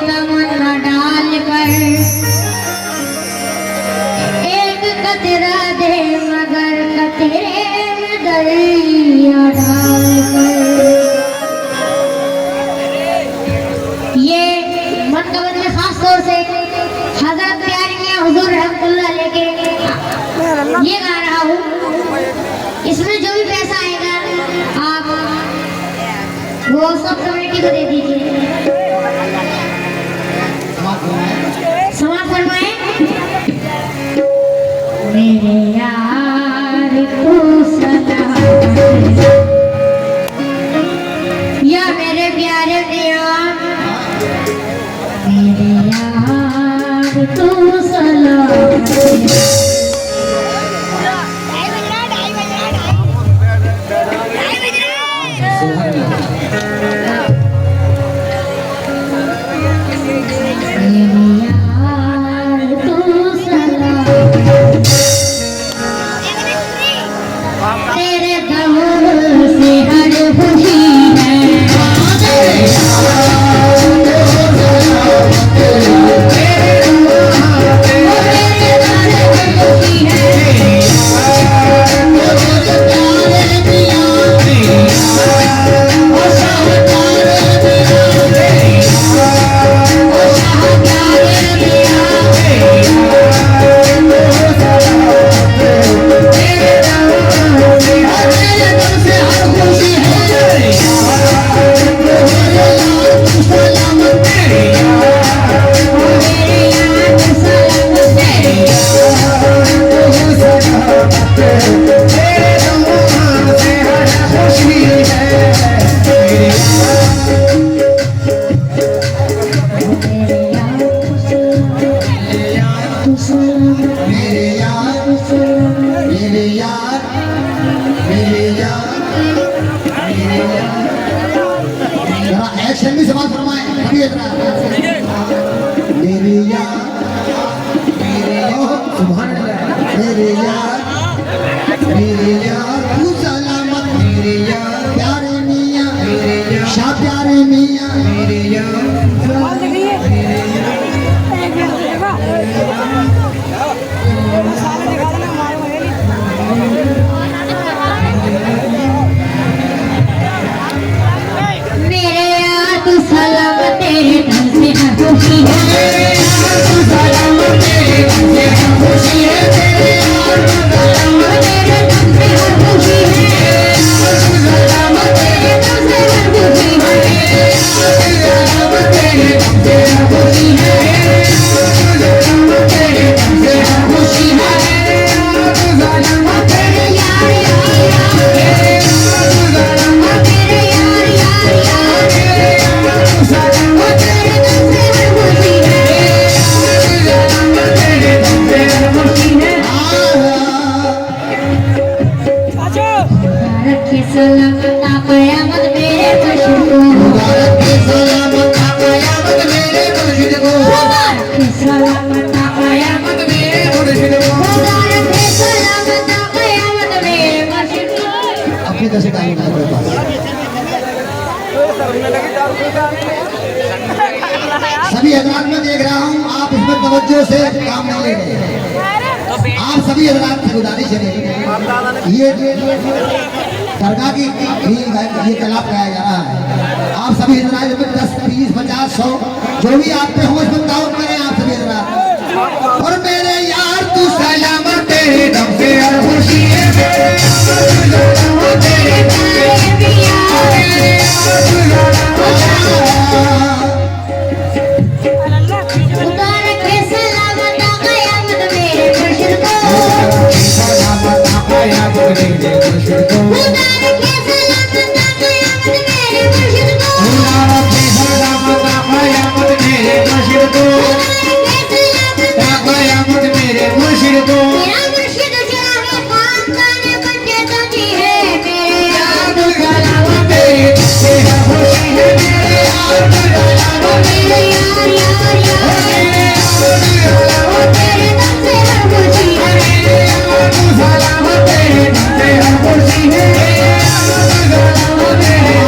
तमन्ना डाल कर एक कतरा दे मगर कतरे में दरिया डाल कर। ये मनकबत में खास तौर से हजरत प्यारी मियां हुजूर रहमतुल्लाह लेके ये गा रहा हूँ। इसमें जो भी पैसा आएगा आप वो सब कम्युनिटी को दे दीजिए। समाप्त फरमाए। मेरे यार तू सलामत या मेरे प्यारे मियां, मेरे यार तू सलामत। तेरे दम से हर खुशी है, एक्शन भी समाप्त फरमाए। मेरे यार सुभान अल्लाह, मेरे यार तू सलामत, मेरे यार प्यारे मियां, मेरे यार शाह प्यारे मियां, मेरे यार सलामत तेरे दम से हर खुशी है, तेरे यार तू सलामत तेरे दम से हर खुशी है, तेरे यार तू सलामत तेरे दम से हर खुशी है, तेरे यार तू सलामत तेरे दम से हर खुशी है, तेरे यार तू सलामत तेरे दम से हर खुशी है, तेरे यार तू सलामत तेरे दम से हर खुशी है, तेरे यार तू सलामत तेरे यार यार यार, तेरे यार तू सलामत तेरे यार यार यार, तेरे सलामत तेरे दम से हर खुशी है, सलामत तेरे दम से हर खुशी है। रखे सलामत क़यामत मेरे मुर्शिद को, रखे सलामत क़यामत मेरे मुर्शिद को, रखे सलामत क़यामत मेरे मुर्शिद को, रखे सलामत क़यामत मेरे मुर्शिद को। अपनी तरह से गाइए मेरे पास। सभी हजरात में देख रहा हूँ आप इसमें तवज्जो से काम नहीं ले रहे। आप सभी हजरात से गुजारिश है, ये दरगाह की ये कलाप गाया जा रहा है। आप सभी हजरात इसमें 10, 20, 50, 100 जो भी आप पे हो इसमें ताउन करें आप सभी हजरात। और मेरे यार तू सलामत तेरे दम से हर खुशी है, मेरे यार तू सलामत तेरे दम से हर खुशी है, मेरे यार तू खुशी है।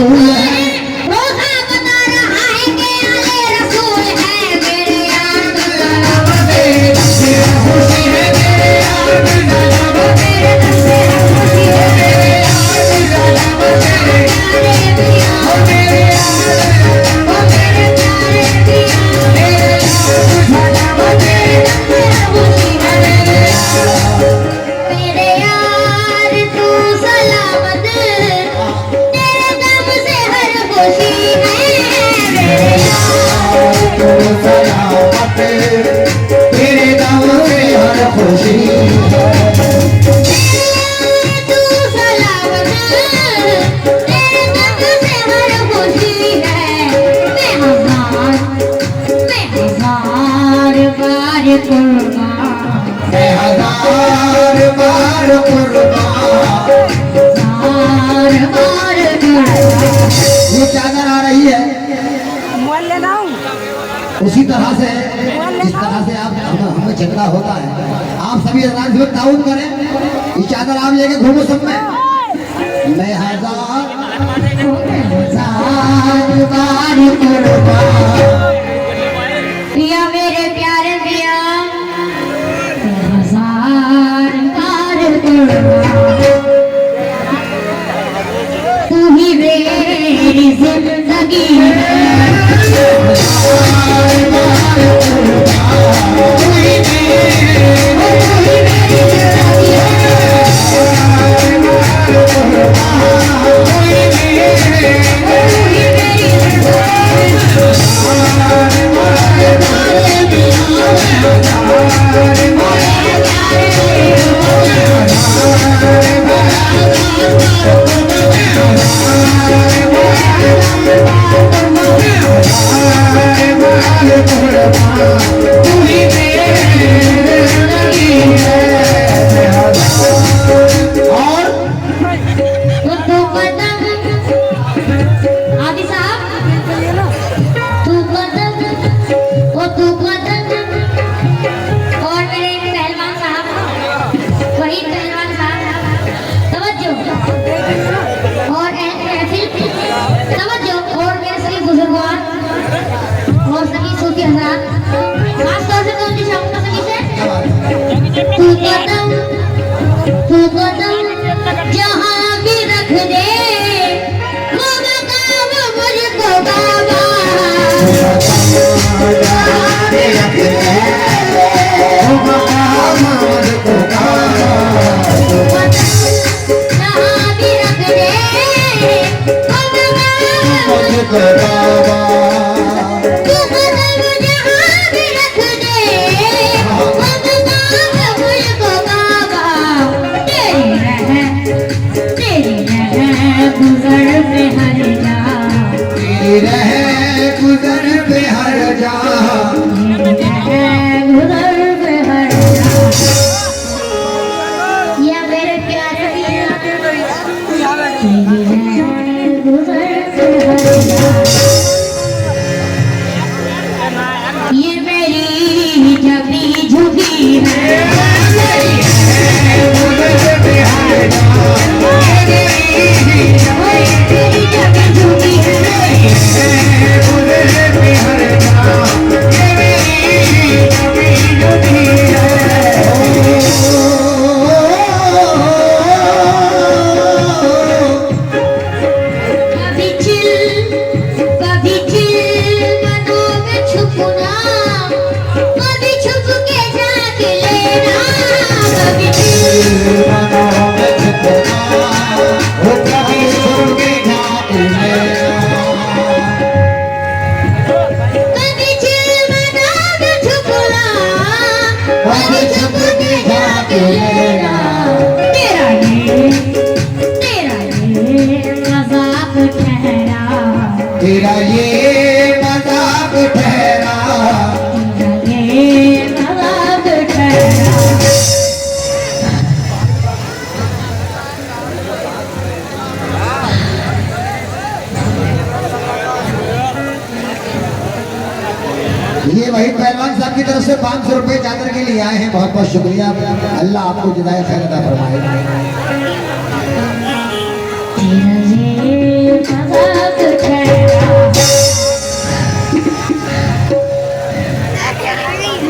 रसूल है। रोजा बता रहा है कि आले रसूल है मेरे यार की सलामत मेरे दम से है खुशी है मेरे यार की सलामत मेरे दम से है खुशी है मेरे यार की सलामत मेरे प्यारे पिया ओ मेरे यार ओ मेरे प्यारे पिया मेरे यार की सलामत मेरे दम से है खुशी है मेरे यार तू सलामत तेरे दम से हर खुशी है मेरे यार तू सलामत तेरे दम से हर खुशी तू सलामत तेरे दम से हर खुशी है मैं हजार बार कुर्बान मैं हजार बार कुर्बान। बार कुर्बान ये चादर आ रही है मोबाइल लेना हूँ। उसी तरह से जिस तरह से आप हमें झगड़ा होता है, आप सभी हजरात में ताउन करें। ये चादर आप लेके घूमो सब में। मैं हजार बार कुर्बान। पिया मेरे प्यारे पिया हजार बार कुर्बान तू ही मेरी जिंदगी है तू ही मेरी जिंदगी है तू कदम जहाँ भी रख दे वो मकाम मुझको बाबा जहाँ भी रख दे वो मकाम मुझको बाबा तू कदम जहाँ भी रख दे वो मकाम मुझको बाबा तेरी रह गुजर पे हर जा रहे गुजर पे हर जा। गुजर पे हर जा या मेरे प्यारे पिया तेरी रह गुजर पे हर जा ये मेरी जबी झुकी है तेरी जबी झुकी है कभी चिल मनों में छुपना कभी छुप के जाके लेना कभी चिल कभी चिल मनों में छुपना कभी छुप के जाके लेना तेरा ये मजाक ठहरा तेरा ये मजाक ठहरा। तेरा ये मजाक ठहरा ये वही पहलवान साहब की तरफ से 500 रुपए चादर के लिए आए हैं। बहुत बहुत शुक्रिया। अल्लाह आपको जज़ाए खैर अता फरमाए। तेरा ये मजाक ठहरा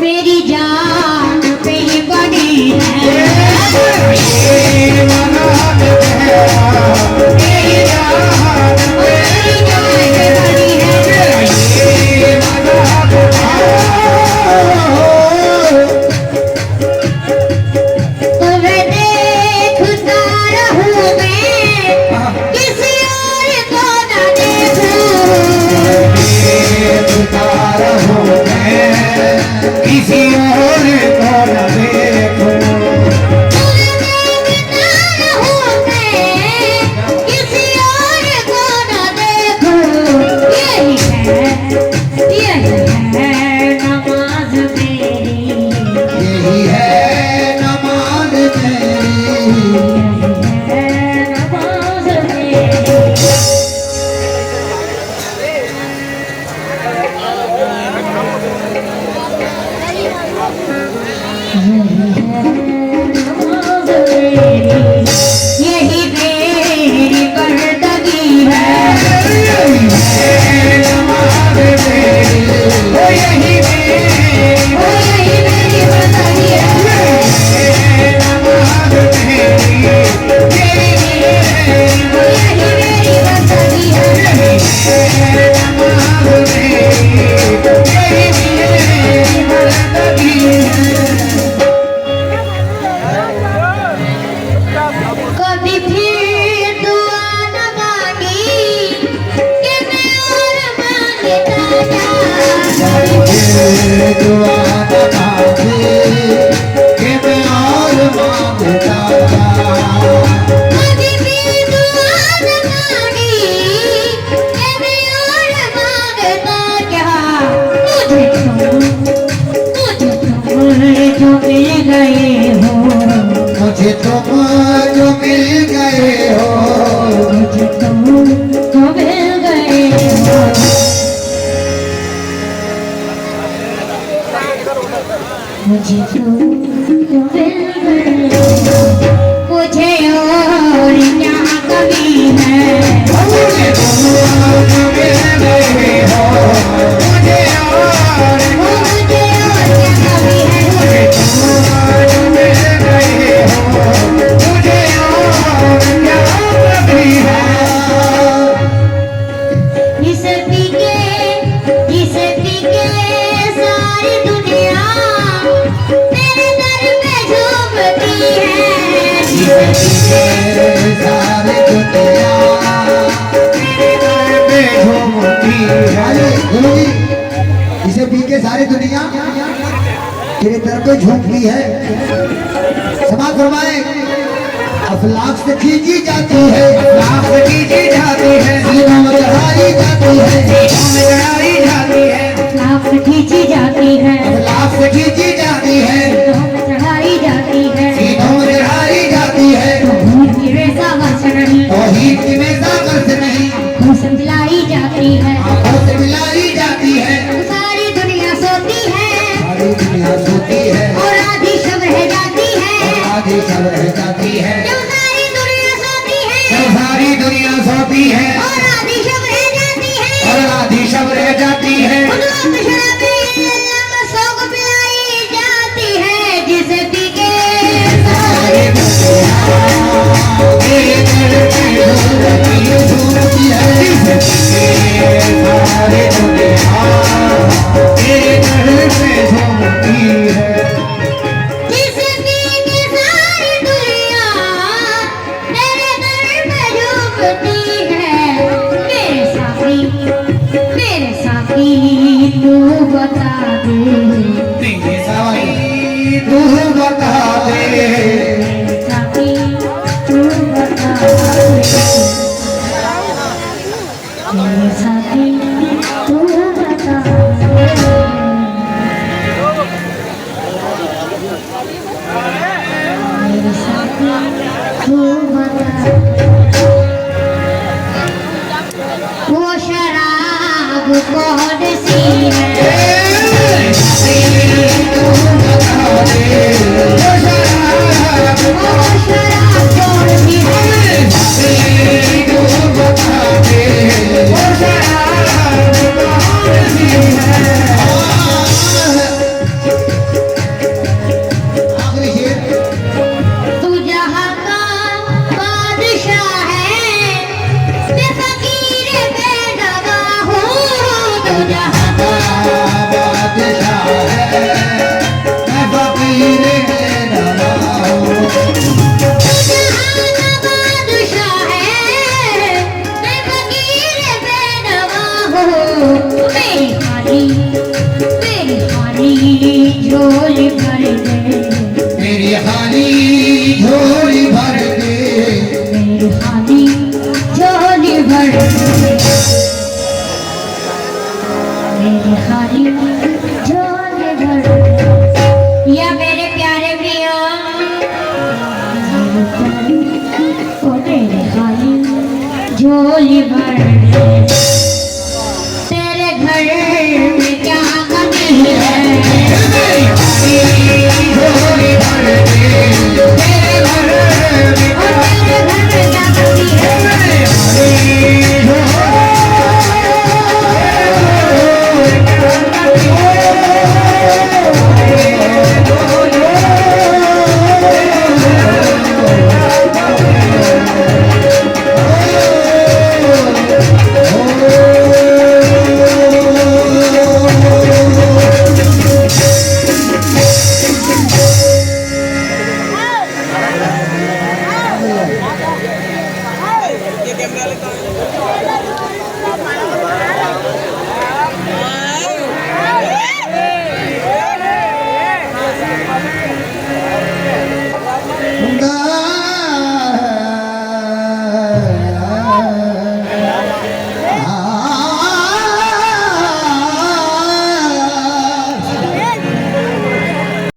मेरी जान पे बड़ी है तुम्हें देखता रहूं मैं किसी और को न देखूं किसी और को न देखूं यही मेरी बंदगी है यही मेरी बंदगी है कभी फिर दुआ न मांगी कि मैं और मांगता दुआ कि मैं और मांगता कभी फिर दुआ न मांगी कि मैं और मांगता क्या मुझे तुम जो मिल गए हो मुझे तुम जो मिल गए हो मुझे तुम जो मिल गए हो मुझे और क्या कमी है मुझे तुम जो मिल गए हो मुझे और क्या कमी है मुझे तुम जो मिल गए हो मुझे और क्या कमी है जिसे पी के सारी दुनिया तेरे दर पे झूमती है सारे दुनिया तेरे दर पे झूमती है इसे पी के सारी दुनिया तेरे दर पे झूमती है समाज फरमाए अफलाक से खींची जाती है अफलाक से खींची जाती है सीनों में चढ़ाई जाती है सीनों में चढ़ाई जाती है लाख खींची जाती है अफलाक से खींची जाती है चढ़ाई जाती है सीनों में चढ़ाई जाती है भूत की रेसा वर्ष नहीं तौहीद की मेज़ा वर्ष नहीं आंखों से मिलाई जाती है आंखों से मिलाई जाती है सारी दुनिया सोती है सारी दुनिया सोती है और आधी शब रह जाती है आधी सब रह जाती है जब सारी दुनिया सोती है जब सारी दुनिया सोती है और आधी शब रह जाती है और आधी सब रह जाती है उन वक्त शराबे नमसों को पिलाई जाती है जिसे पी के सारी तेरे दर पे झूमती है सारी दुनिया तेरे दर पे झूमती है जिसे पी के सारी दुनिया तेरे दर पे झूमती है मेरे साथी तू बता दे तेरे साई तू बता दे साथी तू बता दे मेरे साथी तू बता दे मेरे साथी तू बता दे वो शराब कौन सी है वो शराब कौन सी है आखिरी शेर तू जहाँ का बादशाह है, मैं फकीर बेनवा हूँ। तू जहाँ का बादशाह है मैं फकीर बेनवा हूँ बादशाह है, मैं फकीर बेनवा हूँ। मेरी झोली भर दे, मेरी खाली झोली भर दे मेरी खाली झोली भर दे, मेरी खाली झोली भर दे। या मेरे प्यारे मियाँ, ओ मेरी खाली झोली भर